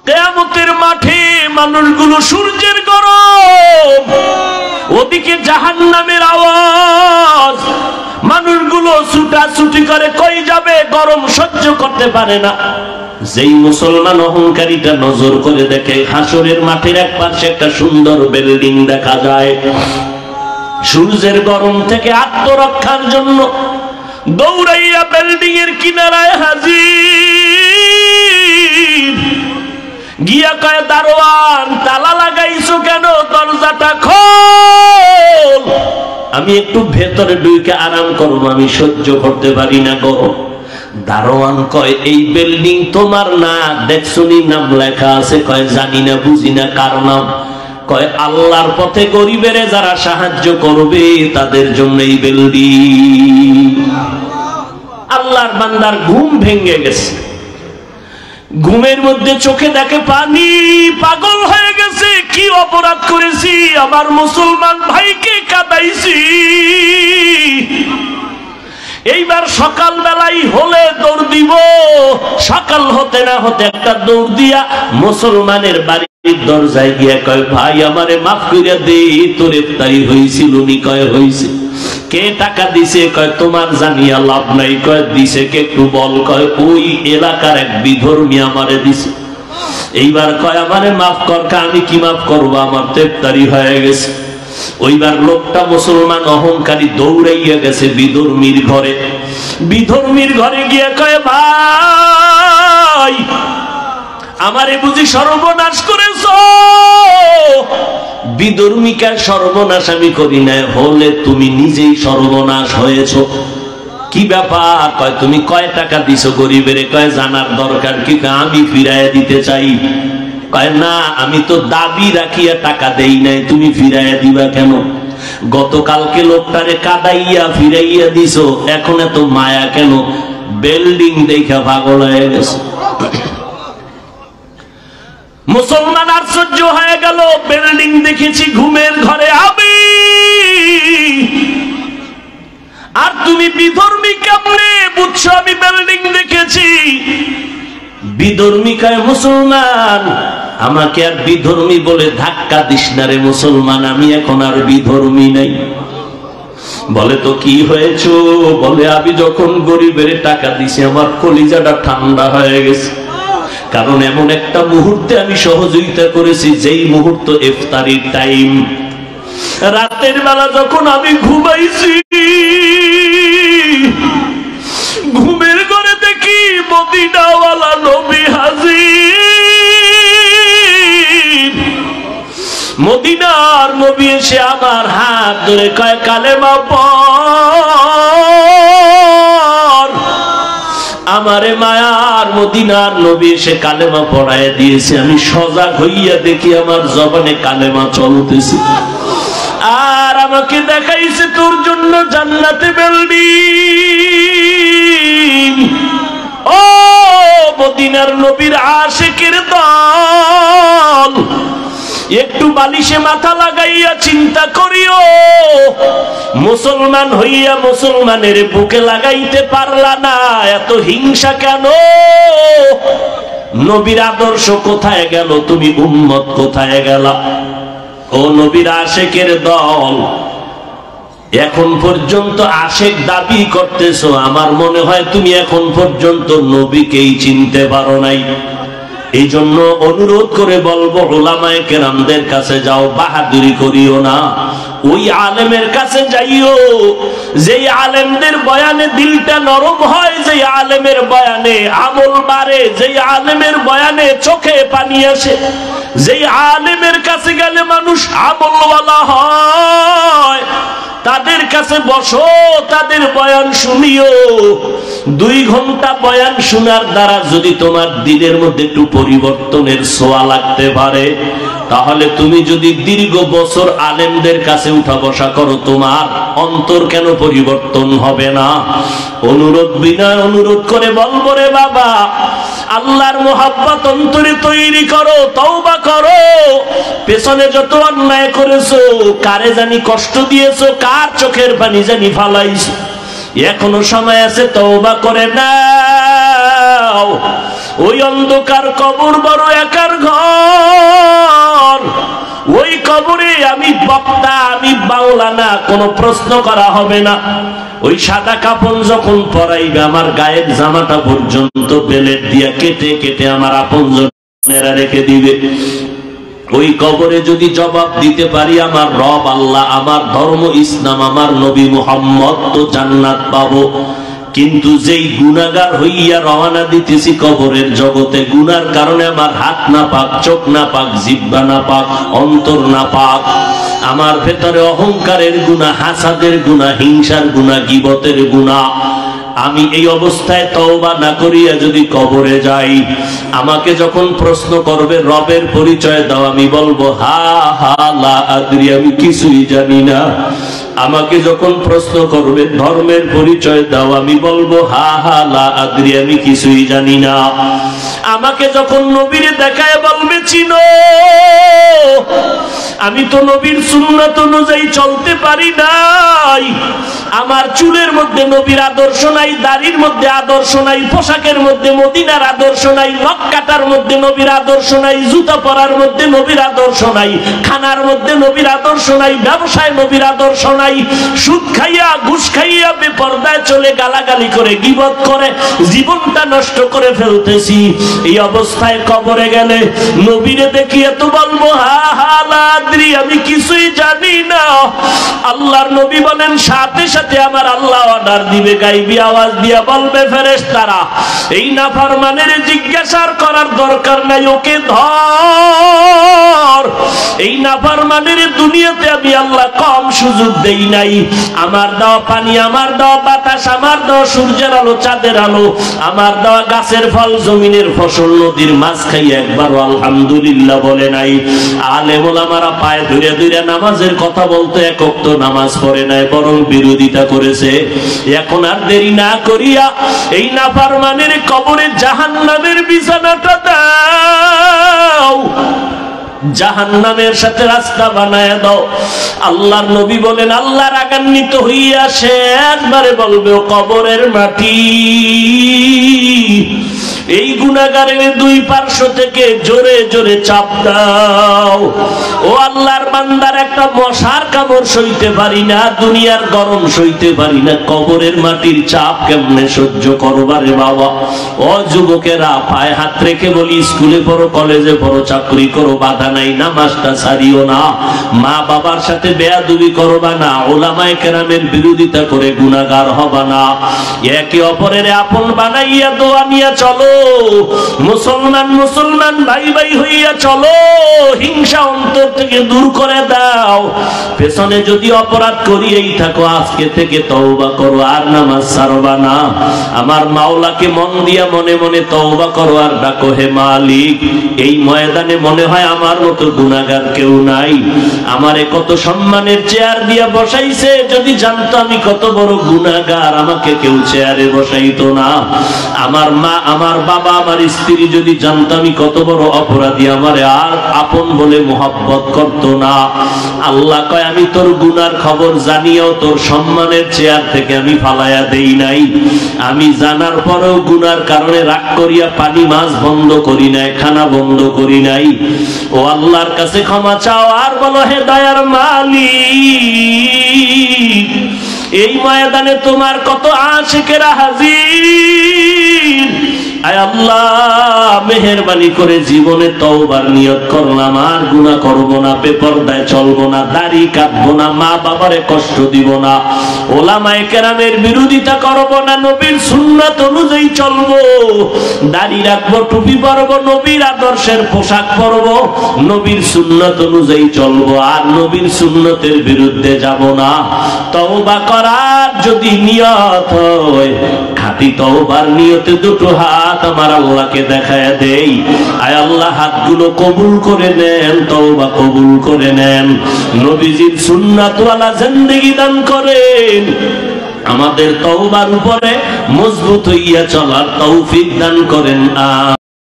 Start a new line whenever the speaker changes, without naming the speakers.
কিয়ামতের মাঠে মানুষগুলো সূর্যের গরম, ওদিকে জাহান্নামের আওয়াজ, মানুষগুলো ছুটাছুটি করে কই যাবে, গরম সহ্য করতে পারে না। যেই মুসলমান অহংকারীটা নজর করে দেখে হাসরের মাঠের এক পাশে একটা সুন্দর বিল্ডিং দেখা যায়, সূর্যের গরম থেকে আত্মরক্ষার জন্য দৌড়াইয়া বিল্ডিং এর কিনারায় হাজির, গিয়া কয় দারোয়ান তালা লাগাইছো কেন, দরজাটা খোল, আমি একটু ভেতরে ঢুকে আরাম করবো, আমি সহ্য করতে পারি না গরম। দারোয়ান কয় এই বিল্ডিং তোমার না, দেখছনি নাম লেখা আছে? কয় জানি না, বুঝি না, কার নাম? কয় আল্লাহর পথে গরিবের যারা সাহায্য করবে তাদের জন্য এই বিল্ডিং। আল্লাহর বান্দার ঘুম ভেঙে গেছে, ঘুমের মধ্যে চোখে দেখে পানি, পাগল হয়ে গেছে। কি অপরাধ করেছি, আমার মুসলমান ভাইকে কাঁদাইছি। এইবার সকাল বেলাই হলে দৌড় দিব, সকাল হতে না হতে একটা দৌড় দিয়া মুসলমানের বাড়ির দরজায় গিয়া কয় ভাই আমারে মাফ কইরা দে, তোর ইফতারি হইছিল নি? কয় হইছে। কে টাকা দিছে? কয় তোমার জানিয়া লাভ নাই। কয় দিছে কে একটু বল? কয় ওই এলাকার এক বিধর্মী আমারে দিছে। এইবার কয় আমারে মাফ কর। আমি কি মাফ করবো, আমার তো ইফতারি হয়ে গেছে। ওইবার লোকটা মুসলমান অহংকারী দৌড়াইয়া গেছে বিধর্মীর ঘরে। বিধর্মীর ঘরে গিয়ে কয় ভাই আমারে বুঝি সর্বনাশ করেছ? বিধর্মীকে সর্বনাশ আমি করি না, হলে তুমি নিজেই সর্বনাশ হয়েছ। কি ব্যাপার? কয় তুমি কয় টাকা দিছো গরিবের? কয় জানার দরকার কি, আমি ফিরাইয়া দিতে চাই। কয় না, আমি তো দাবি রাখিয়া টাকা দেই নাই, তুমি ফিরাইয়া দিবা কেন? গতকালকে লোকটারে কাদাইয়া ফিরাইয়া দিছো, এখন এত মায়া কেন? বিল্ডিং দেখা পাগল হয়ে গেছে। মুসলমান আশ্চর্য হয়ে গেল, বিল্ডিং দেখেছি ঘুমের ঘরে আমি, আর তুমি বিধর্মী কেমনে বুঝছো আমি বিল্ডিং দেখেছি? বিধর্মী কয় মুসলমান আমাকে আর বিধর্মী বলে ধাক্কা দিস না রে মুসলমান, আমি এখন আর বিধর্মী নাই। বলে তো কি হয়েছে? বলে আমি যখন গরিবের টাকা দিছি আমার কলিজাটা ঠান্ডা হয়ে গেছে, কারণ এমন একটা মুহূর্তে আমি সহযোগিতা করেছি যেই মুহূর্ত ইফতারির টাইম। রাতের বেলা যখন আমি ঘুমাইছি, ঘুমের ঘরে দেখি মদিনাওয়ালা নবী হাজির। মদিনার নবী এসে আমার হাত ধরে কয় কালেমা পড়। আমারে মায়ার মদিনার নবী এসে কালেমা পড়ায় দিয়েছে। আমি সজাগ হইয়া দেখি আমার জবানে কালেমা চলতেছে, আর আমাকে দেখাইছে তোর জন্য জান্নাতে বিল্ডিং। ও মদিনার নবীর আশিকের দল, একটু বালিশে মাথা লাগাইয়া চিন্তা করিও, মুসলমান হইয়া মুসলমানের বুকে লাগাইতে পারলা না, এত হিংসা কেন? নবীর আদর্শ কোথায় গেল? তুমি উম্মত কোথায় গেলা? ও নবীর আশিকের দল, এখন পর্যন্ত আশিক দাবি করতেছো, আমার মনে হয় তুমি এখন পর্যন্ত নবীকেই চিনতে পারো নাই। এই জন্য অনুরোধ করে বলবো উলামায়ে কেরামদের কাছে যাও, বাহাদুরি করিও না। ওই আলেমের কাছে যাইও যেই আলেমদের বয়ানে দিলটা নরম হয়, যেই আলেমের বয়ানে আমল বাড়ে, যেই আলেমের বয়ানে চোখে পানি আসে, যেই আলেমের কাছে গেলে মানুষ আমলওয়ালা হয়, তাদের কাছে বসো, তাদের বয়ান শুনিও। 2 ঘন্টা বয়ান শোনার দ্বারা যদি তোমার দিনের মধ্যে একটু পরিবর্তনের ছোঁয়া লাগতে পারে, তাহলে তুমি যদি দীর্ঘ বছর আলেমদের কাছে উঠা বসা করো, তোমার অন্তর কেন পরিবর্তন হবে না? অনুরোধ বিনয় অনুরোধ করে বলবো রে বাবা, আল্লাহর মোহাব্বত অন্তরে তৈরি করো, তওবা করো। পেছনে যত অন্যায় করেছো, কারে জানি কষ্ট দিয়েছো, কার চোখের পানি জানি ফালাইছো, এখনো সময় আছে, তওবা করে নাও। ওই অন্ধকার কবর বড় একার ঘর। ওই কবরে আমি বক্তা, আমি মাওলানা, কোনো প্রশ্ন করা হবে না। ওই সাদা কাপড় যখন পরাইবে আমার গায়ের জামাটা পর্যন্ত বেলেট দিয়া কেটে কেটে আমার আপনজনেরা রেখে দিবে। ওই কবরে যদি জবাব দিতে পারি আমার রব আল্লাহ, আমার ধর্ম ইসলাম, আমার নবী মুহাম্মদ, তো জান্নাত পাবো। কিন্তু যেই গুনাহগার হইয়া রওনা দিতেছি কবরের জগতে, গুনার কারণে আমার হাত না পাক, চোখ না পাক, জিহ্বা না পাক, অন্তর না পাক, আমার ভেতরে অহংকারের গুনাহ, হাসাদের গুনাহ, হিংসার গুনাহ, গীবতের গুনাহ, আমি এই অবস্থায় তওবা না করিয়া যদি কবরে যাই, আমাকে যখন প্রশ্ন করবে রবের পরিচয় দাও, আমি বলবো হা হা লা আদরি, আমি কিছুই জানি না। আমাকে যখন প্রশ্ন করবে ধর্মের পরিচয় দাও, আমি বলবো হা হা লা আদরি, আমি কিছুই জানি না। আমাকে যখন নবীর দেখায় বলবে চিনো, আমি তো নবীর সুন্নাত অনুযায়ী চলতে পারি নাই। আমার চুলের মধ্যে নবীর আদর্শ নাই, দাড়ির মধ্যে আদর্শ নাই, পোশাকের মধ্যে মদিনার আদর্শ নাই, নখ কাটার মধ্যে নবীর আদর্শ নাই, জুতা পরার মধ্যে নবীর আদর্শ নাই, খানার মধ্যে নবীর আদর্শ নাই, ব্যবসায় নবীর আদর্শ নাই। সুদ খাইয়া ঘুষ খাইয়া বেপরদায় চলে গালাগালি করে গীবত করে জীবনটা নষ্ট করে ফেলতেছি। এই অবস্থায় কবরে গেলে নবীরে দেখিয়ে তো বলবো হা হা লা আদরি, আমি কিছুই জানি না। আল্লাহর নবী বলেন সাথে সাথে আমার আল্লাহ অর্ডার দিবে, গাইবি আওয়াজ দিয়া বলবে ফেরেশতারা এই নাফরমানের জিজ্ঞাসা করার দরকার নাই, ওকে ধর। এই নাফরমানের দুনিয়াতে আমি আল্লাহ কম সুযোগ দেই নাই। আমার দেওয়া পানি, আমার দেওয়া বাতাস, আমার দেওয়া সূর্যের আলো, চাঁদের আলো, আমার দেওয়া গাছের ফল, জমিনের ফসল, নদীর মাছ খাইয়া একবারও আলহামদুলিল্লাহ বলে নাই। আলেম ওলামারা পায়ে ধরে ধরে নামাজের কথা বলতে এক ওয়াক্ত নামাজ পড়ে নাই, বরং বিরোধিতা করেছে। এখন আর দেরি না করিয়া এই নাফরমানের কবরে জাহান্নামের বিছানাটা দাও, জাহান্নামের সাথে রাস্তা বানায় দাও। আল্লাহর নবী বলেন আল্লাহ রাগান্বিত হইয়া সে একবারে বলবে ও কবরের মাটি, এই গুনাহগারের দুই পার্শ্ব থেকে জোরে জোরে চাপ দাও। ও আল্লাহর বান্দার একটা মশার কামড় সইতে পারি না, দুনিয়ার গরম সইতে পারি না, কবরের মাটির চাপ কেমনে সহ্য করবারে বাবা। ও যুবকেরা পায়ে হাত রেখে বলি স্কুলে পড়ো, কলেজে পড়ো, চাকরি করো, বাধা নাই, নামাজটা ছাড়িও না, মা বাবার সাথে বেয়াদবি করবা না, ওলামায়ে কেরামের বিরোধিতা করে গুনাহগার হবা না, একে অপরের আপন বানাইয়া দোয়া নিয়া চলো, মুসলমান মুসলমান ভাই ভাই হইয়া চলো, হিংসা অন্তর থেকে দূর করে দাও। পেছনে যদি অপরাধ করিয়েই থাকো আজকে থেকে তওবা করো, আর নামাজ ছাড়বা না। আমার মাওলাকে মন দিয়া মনে মনে তওবা করো আর ডাকো হে মালিক। এই ময়দানে মনে হয় আমার মতো গুনাহগার কেউ নাই, আমারে কত সম্মানের চেয়ার দিয়া বসাইছে, যদি জানতো আমি কত বড় গুনাহগার আমাকে কেউ চেয়ারে বসাইতো না। আমার মা, আমার বাবা, আমার স্ত্রী যদি জানতো আমি কত বড় অপরাধী আমারে আর আপন বলে মোহাব্বত করতো না। আল্লাহ কয় আমি তোর গুনার খবর জানিও তোর সম্মানের চেয়ার থেকে আমি ফালাইয়া দেই নাই। আমি জানার পরেও গুনার কারণে রাগ করিয়া পানি মাছ বন্ধ করি নাই, খানা বন্ধ করি নাই। ও আল্লাহর কাছে ক্ষমা চাও আর বলো হে দয়ার মালিক, এই ময়দানে তোমার কত আশিকেরা হাজির। আয় আল্লাহ মেহেরবানি করে জীবনে তওবার নিয়ত করলাম, আর গুনাহ করব না, বেপরদায় চলবো না, দাড়ি কাটবো না, মা বাবারে কষ্ট দিব না, ওলামায়ে কেরামের বিরোধিতা করব না, নবীর সুন্নাত অনুযায়ী চলবো, দাড়ি রাখবো, টুপি পরবো, নবীর আদর্শের পোশাক পরবো, নবীর সুন্নাত অনুযায়ী চলবো, আর নবীর সুন্নতের বিরুদ্ধে যাব না। তওবা করার যদি নিয়ত হয়, খাঁটি তওবার নিয়তে দুটো হাত আমার আল্লাহকে দেখায় দেই। আয় আল্লাহ হাতগুলো কবুল করে নেন, তওবা কবুল করে নেন, নবীজির সুন্নাতওয়ালা জিন্দেগি দান করেন, আমাদের তওবার উপরে মজবুত হইয়া চলার তৌফিক দান করেন।